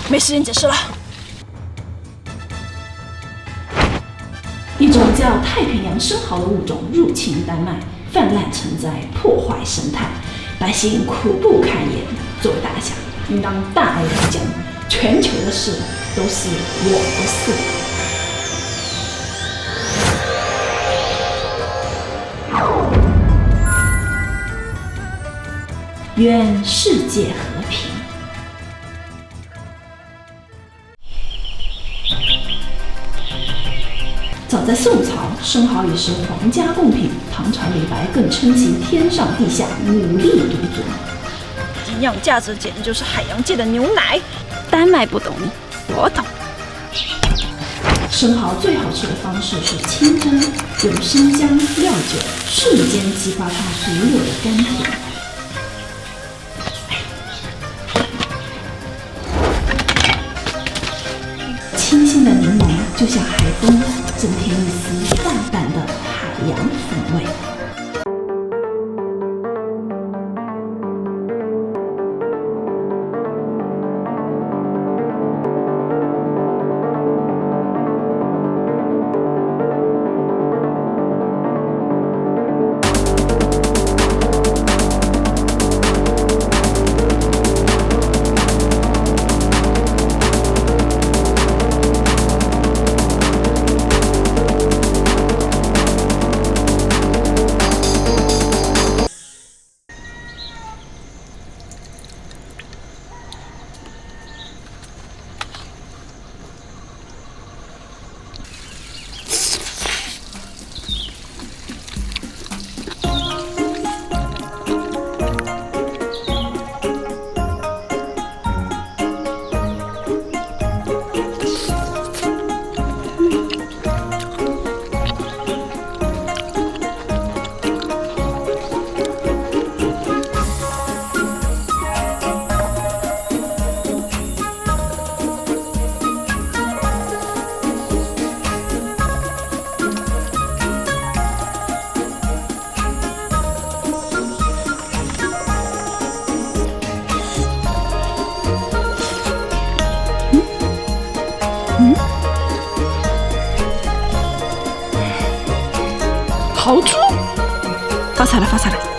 没时间解释了。一种叫太平洋生蚝的物种入侵丹麦，泛滥成灾，破坏生态，百姓苦不堪言。作为大侠，应当大爱人间，全球的事都是我的事。愿世界和平。早在宋朝，生蚝已是皇家贡品，唐朝李白更称其天上地下，武力独尊。营养价值简直就是海洋界的牛奶。丹麦不懂你，我懂。生蚝最好吃的方式是清蒸，用生姜、料酒瞬间激发它独有的甘甜。清新的柠檬就像海风，增添一丝淡淡的海洋风味。豪猪，发财了，发财了！